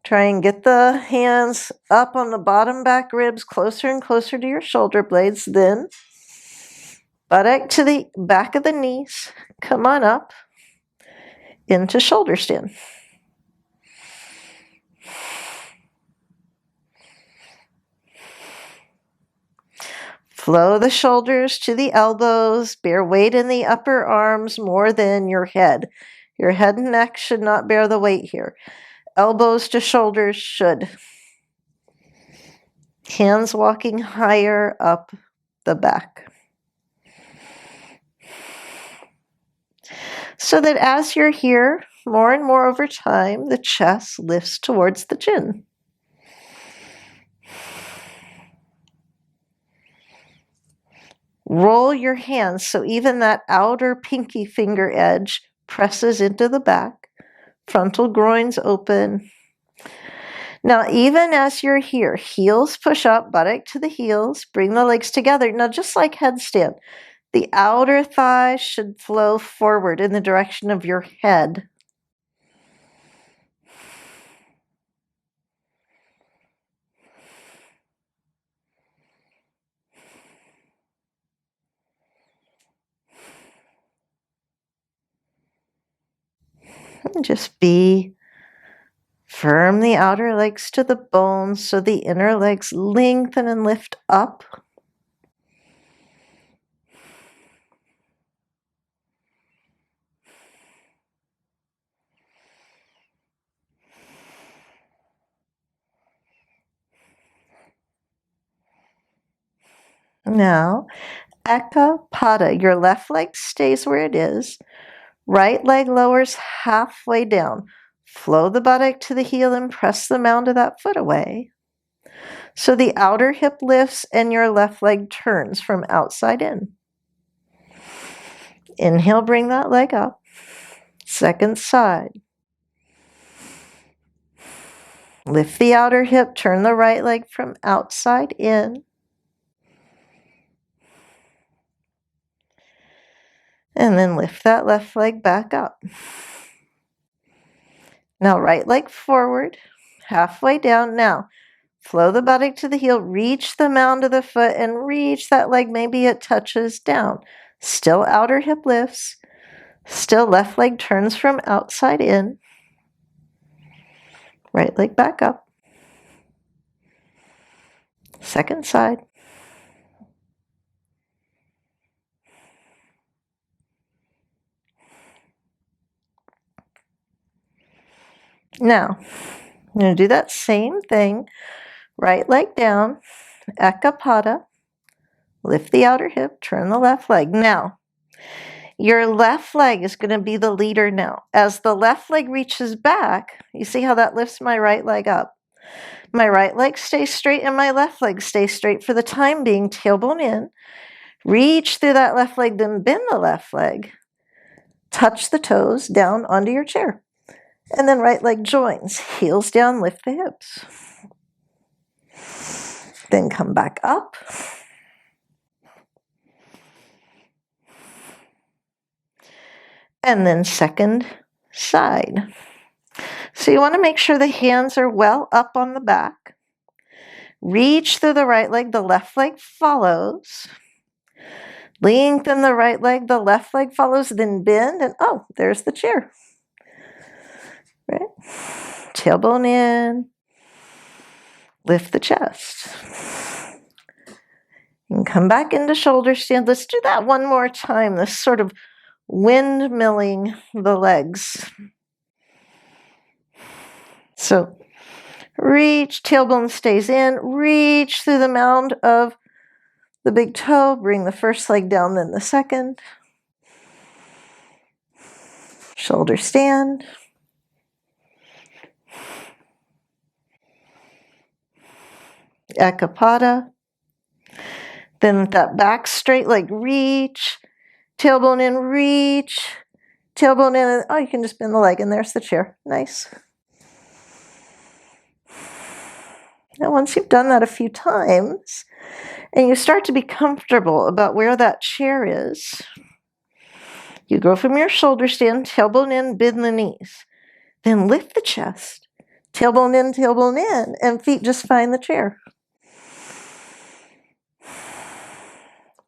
Try and get the hands up on the bottom back ribs, closer and closer to your shoulder blades. Then buttock to the back of the knees. Come on up into shoulder stand. Flow the shoulders to the elbows. Bear weight in the upper arms more than your head. Your head and neck should not bear the weight here. Elbows to shoulders should. Hands walking higher up the back. So that as you're here, more and more over time, the chest lifts towards the chin. Roll your hands so even that outer pinky finger edge presses into the back. Frontal groins open. Now, even as you're here, heels push up, buttock to the heels, bring the legs together. Now, just like headstand, the outer thigh should flow forward in the direction of your head. And just be firm the outer legs to the bones so the inner legs lengthen and lift up. Now, Ekapada, your left leg stays where it is. Right leg lowers halfway down. Flow the buttock to the heel and press the mound of that foot away. So the outer hip lifts and your left leg turns from outside in. Inhale, bring that leg up. Second side. Lift the outer hip, turn the right leg from outside in. And then lift that left leg back up. Now right leg forward, halfway down. Now flow the buttock to the heel, reach the mound of the foot and reach that leg. Maybe it touches down. Still outer hip lifts. Still left leg turns from outside in. Right leg back up. Second side. Now, I'm going to do that same thing. Right leg down, Ekapada. Lift the outer hip, turn the left leg. Now, your left leg is going to be the leader now. As the left leg reaches back, you see how that lifts my right leg up. My right leg stays straight and my left leg stays straight for the time being. Tailbone in. Reach through that left leg, then bend the left leg. Touch the toes down onto your chair. And then right leg joins. Heels down, lift the hips. Then come back up. And then second side. So you want to make sure the hands are well up on the back. Reach through the right leg, the left leg follows. Lengthen the right leg, the left leg follows, then bend, and oh, there's the chair. Right? Tailbone in. Lift the chest. And come back into shoulder stand. Let's do that one more time. This sort of windmilling the legs. So reach, tailbone stays in, reach through the mound of the big toe, bring the first leg down, then the second. Shoulder stand. Ekapada. Then with that back straight leg, reach, tailbone in, reach, tailbone in, and oh, you can just bend the leg, and there's the chair. Nice. Now, once you've done that a few times, and you start to be comfortable about where that chair is, you go from your shoulder stand, tailbone in, bend the knees. Then lift the chest, tailbone in, and feet just find the chair.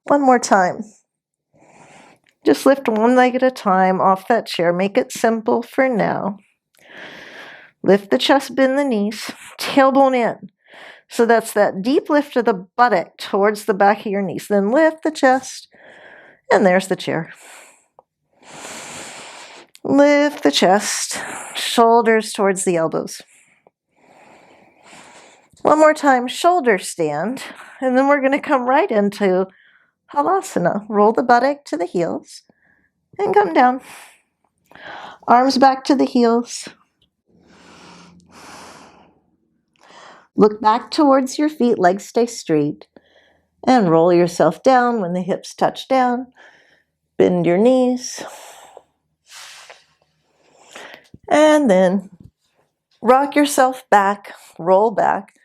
One more time. Just lift one leg at a time off that chair. Make it simple for now. Lift the chest, bend the knees, tailbone in. So that's that deep lift of the buttock towards the back of your knees. Then lift the chest, and there's the chair. Lift the chest, shoulders towards the elbows. One more time, shoulder stand, and then we're going to come right into Halasana. Roll the buttock to the heels and come down. Arms back to the heels. Look back towards your feet, legs stay straight. And roll yourself down when the hips touch down. Bend your knees. And then rock yourself back, roll back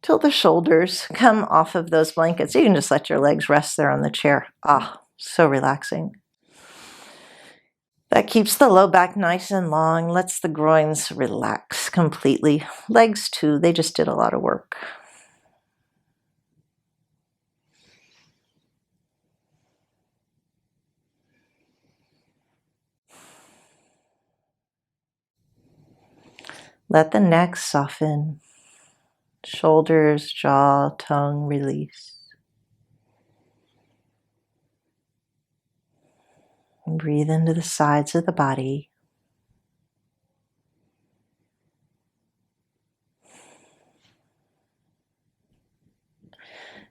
till the shoulders come off of those blankets. You can just let your legs rest there on the chair. Ah, so relaxing. That keeps the low back nice and long, lets the groins relax completely. Legs too, they just did a lot of work. Let the neck soften. Shoulders, jaw, tongue release. And breathe into the sides of the body.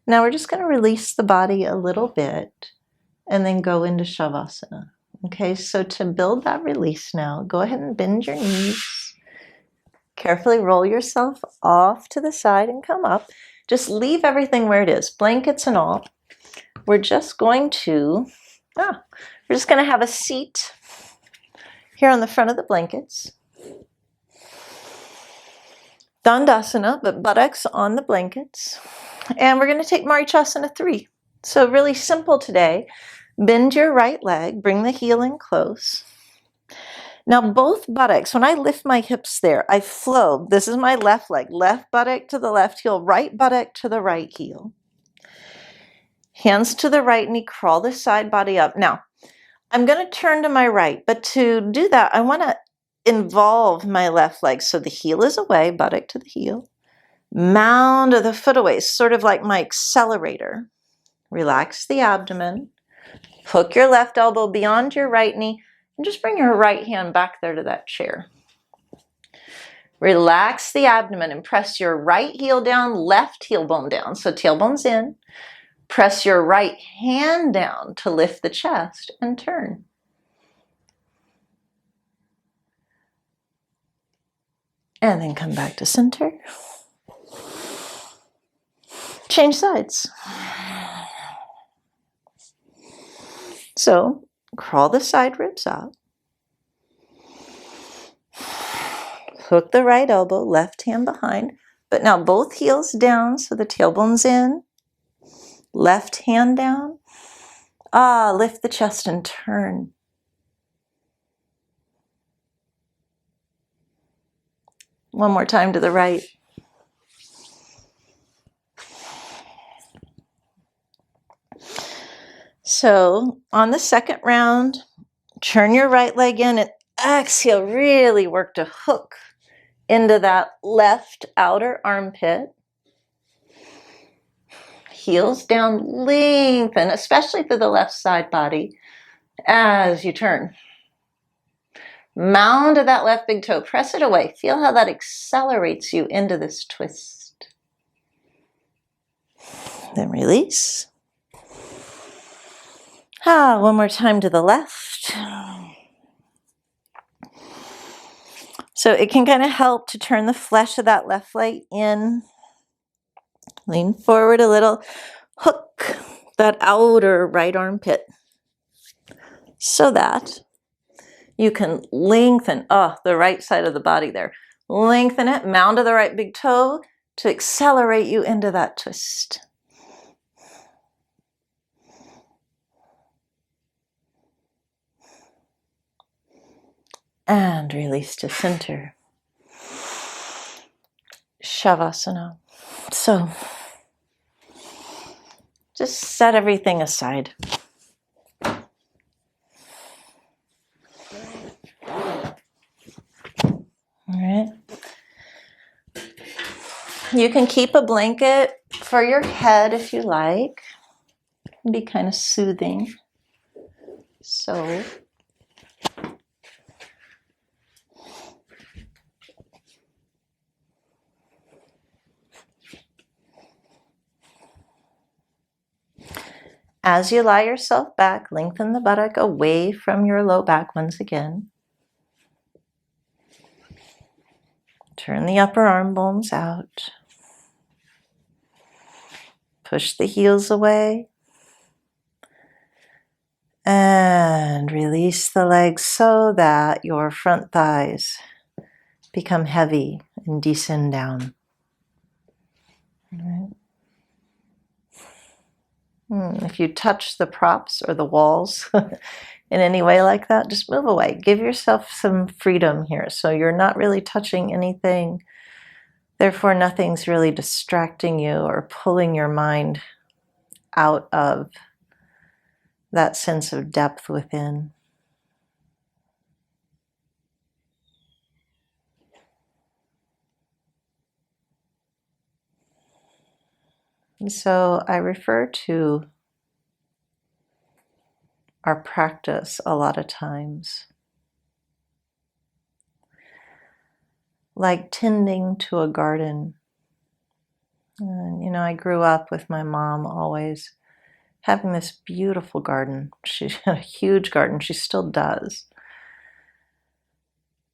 Now we're just going to release the body a little bit and then go into Shavasana. Okay, so to build that release now, go ahead and bend your knees. Carefully roll yourself off to the side and come up. Just leave everything where it is, blankets and all. We're just going to have a seat here on the front of the blankets. Dandasana, but buttocks on the blankets. And we're going to take Marichasana 3. So really simple today. Bend your right leg, bring the heel in close. Now both buttocks, when I lift my hips there, I flow. This is my left leg, left buttock to the left heel, right buttock to the right heel. Hands to the right knee, crawl the side body up. Now, I'm going to turn to my right, but to do that, I want to involve my left leg. So the heel is away, buttock to the heel. Mound of the foot away, sort of like my accelerator. Relax the abdomen. Hook your left elbow beyond your right knee and just bring your right hand back there to that chair. Relax the abdomen and press your right heel down, left heel bone down. So tailbone's in. Press your right hand down to lift the chest and turn. And then come back to center. Change sides. So crawl the side ribs out. Hook the right elbow, left hand behind. But now both heels down so the tailbone's in. Left hand down. Lift the chest and turn. One more time to the right. So on the second round, turn your right leg in and exhale. Really work to hook into that left outer armpit. Heels down, lengthen, especially through the left side body as you turn. Mound of that left big toe, press it away. Feel how that accelerates you into this twist. Then release. One more time to the left. So it can kind of help to turn the flesh of that left leg in. Lean forward a little. Hook that outer right armpit so that you can lengthen the right side of the body there. Lengthen it, mound of the right big toe to accelerate you into that twist. And release to center. Shavasana. So just set everything aside. All right. You can keep a blanket for your head if you like. It can be kind of soothing. So as you lie yourself back, lengthen the buttock away from your low back once again. Turn the upper arm bones out. Push the heels away. And release the legs so that your front thighs become heavy and descend down. All right. If you touch the props or the walls in any way like that, just move away. Give yourself some freedom here. So you're not really touching anything. Therefore, nothing's really distracting you or pulling your mind out of that sense of depth within. And so I refer to our practice a lot of times like tending to a garden. And, I grew up with my mom always having this beautiful garden. She had a huge garden. She still does.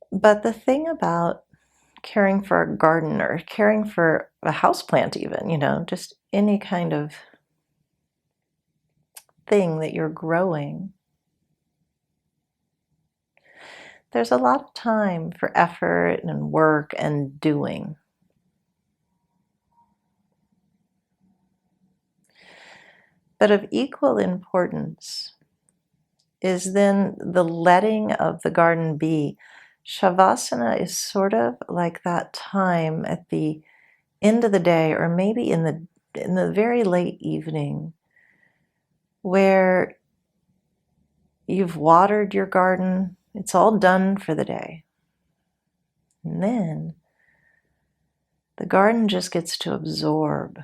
But the thing about caring for a garden or caring for a houseplant even, just any kind of thing that you're growing, there's a lot of time for effort and work and doing. But of equal importance is then the letting of the garden be. Shavasana is sort of like that time at the end of the day, or maybe in the very late evening, where you've watered your garden, it's all done for the day. And then the garden just gets to absorb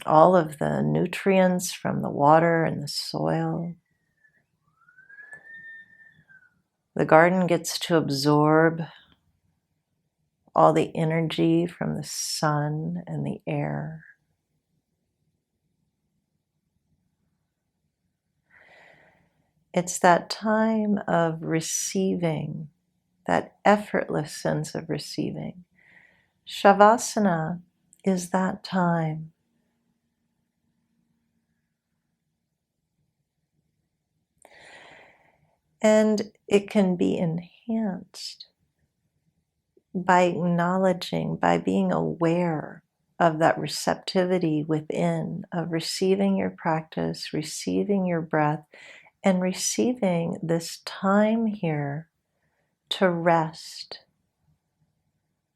all of the nutrients from the water and the soil. The garden gets to absorb all the energy from the sun and the air. It's that time of receiving, that effortless sense of receiving. Shavasana is that time. And it can be enhanced by acknowledging, by being aware of that receptivity within, of receiving your practice, receiving your breath, and receiving this time here to rest.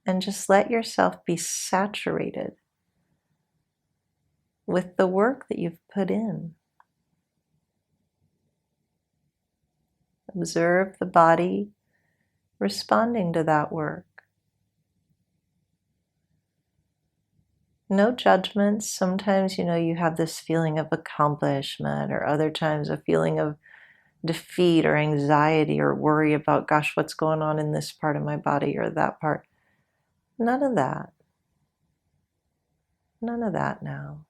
And just let yourself be saturated with the work that you've put in. Observe the body responding to that work. No judgments. Sometimes, you have this feeling of accomplishment, or other times a feeling of defeat or anxiety or worry about, gosh, what's going on in this part of my body or that part. None of that. None of that now.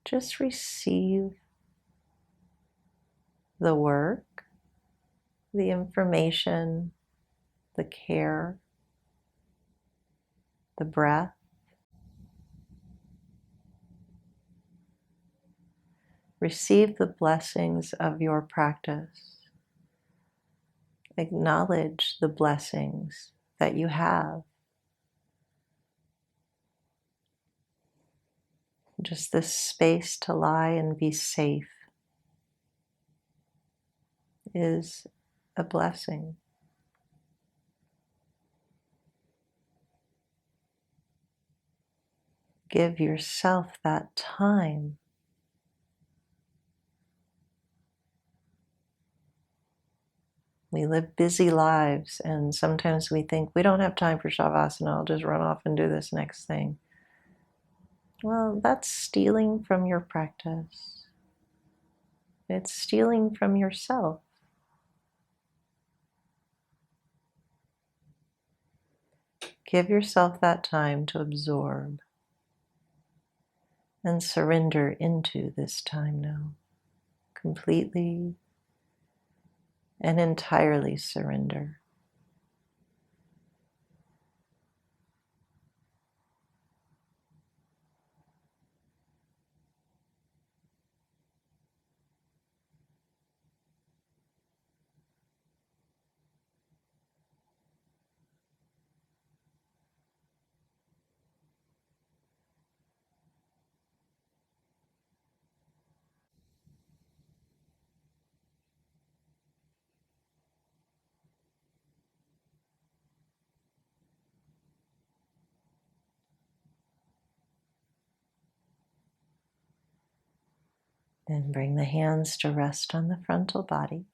Just receive the work, the information, the care, the breath. Receive the blessings of your practice. Acknowledge the blessings that you have. Just this space to lie and be safe is a blessing. Give yourself that time. We live busy lives, and sometimes we think we don't have time for Shavasana, I'll just run off and do this next thing. Well, that's stealing from your practice. It's stealing from yourself. Give yourself that time to absorb and surrender into this time now. Completely and entirely surrender. And bring the hands to rest on the frontal body.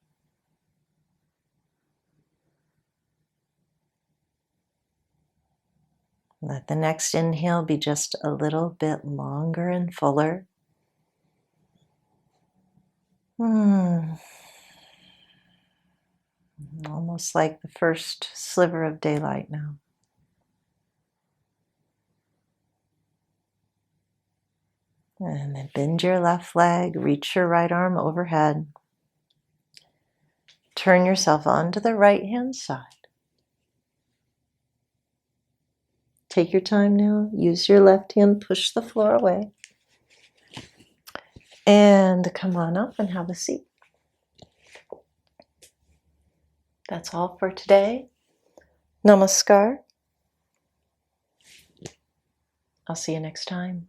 Let the next inhale be just a little bit longer and fuller. Almost like the first sliver of daylight now. And then bend your left leg, reach your right arm overhead. Turn yourself onto the right hand side. Take your time now. Use your left hand, push the floor away. And come on up and have a seat. That's all for today. Namaskar. I'll see you next time.